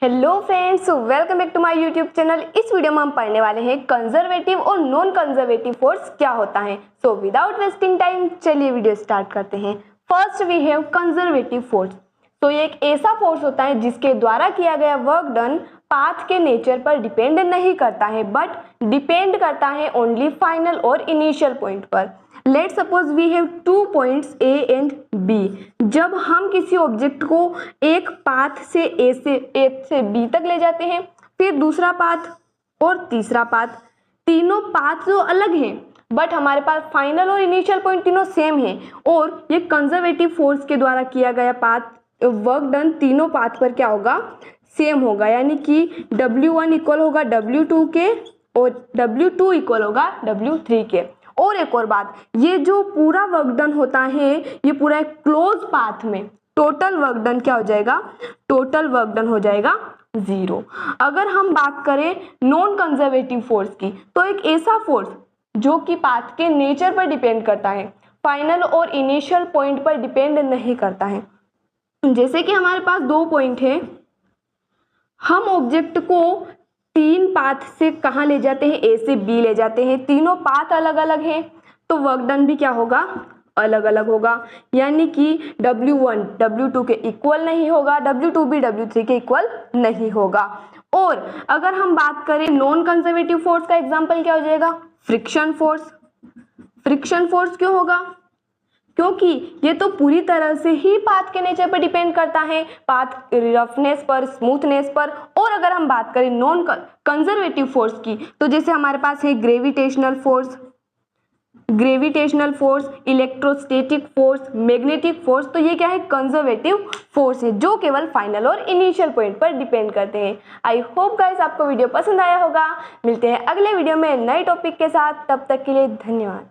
Hello friends, welcome back to my YouTube channel. इस video में हम पढ़ने वाले हैं कंजर्वेटिव और नॉन कंजर्वेटिव फोर्स क्या होता है। सो विदाउट वेस्टिंग टाइम चलिए वीडियो स्टार्ट करते हैं। First we have conservative force. तो ये एक ऐसा फोर्स होता है जिसके द्वारा किया गया वर्क डन पाथ के नेचर पर डिपेंड नहीं करता है, बट डिपेंड करता है ओनली फाइनल और इनिशियल पॉइंट पर। Let suppose we have 2 points A and B. जब हम किसी ऑब्जेक्ट को एक पाथ से ए से बी तक ले जाते हैं, फिर दूसरा पाथ और तीसरा पाथ, तीनों पाथ जो अलग हैं बट हमारे पास फाइनल और इनिशियल पॉइंट तीनों सेम हैं, और ये कंजर्वेटिव फोर्स के द्वारा किया गया पाथ वर्क डन तीनों पाथ पर क्या होगा, सेम होगा। यानी कि W1 इक्वल होगा W2 के और W2 इक्वल होगा W3 के। और एक और बात, ये जो पूरा वर्क डन होता है ये पूरा एक क्लोज पाथ में टोटल वर्क डन क्या हो जाएगा, टोटल वर्क डन हो जाएगा 0। अगर हम बात करें नॉन कंजर्वेटिव फोर्स की, तो एक ऐसा फोर्स जो कि पाथ के नेचर पर डिपेंड करता है, फाइनल और इनिशियल पॉइंट पर डिपेंड नहीं करता है। जैसे कि हमारे पास 2 पॉइंट है, हम ऑब्जेक्ट को 3 पाथ से कहाँ ले जाते हैं, ए से बी ले जाते हैं, तीनों पाथ अलग अलग हैं, तो वर्क डन भी क्या होगा, अलग अलग होगा। यानी कि W1 W2 के इक्वल नहीं होगा, W2 भी W3 के इक्वल नहीं होगा। और अगर हम बात करें नॉन कंजर्वेटिव फोर्स का एग्जांपल क्या हो जाएगा, फ्रिक्शन फोर्स। फ्रिक्शन फोर्स क्यों होगा, क्योंकि ये तो पूरी तरह से ही पाथ के नेचर पर डिपेंड करता है, पाथ रफनेस पर, स्मूथनेस पर। और अगर हम बात करें नॉन कंजर्वेटिव फोर्स की, तो जैसे हमारे पास है gravitational force, electrostatic force, magnetic force, तो ये क्या है, कंजर्वेटिव फोर्स है जो केवल फाइनल और इनिशियल पॉइंट पर डिपेंड करते हैं। आई होप गाइस आपको वीडियो पसंद आया होगा। मिलते हैं अगले वीडियो में नए टॉपिक के साथ, तब तक के लिए धन्यवाद।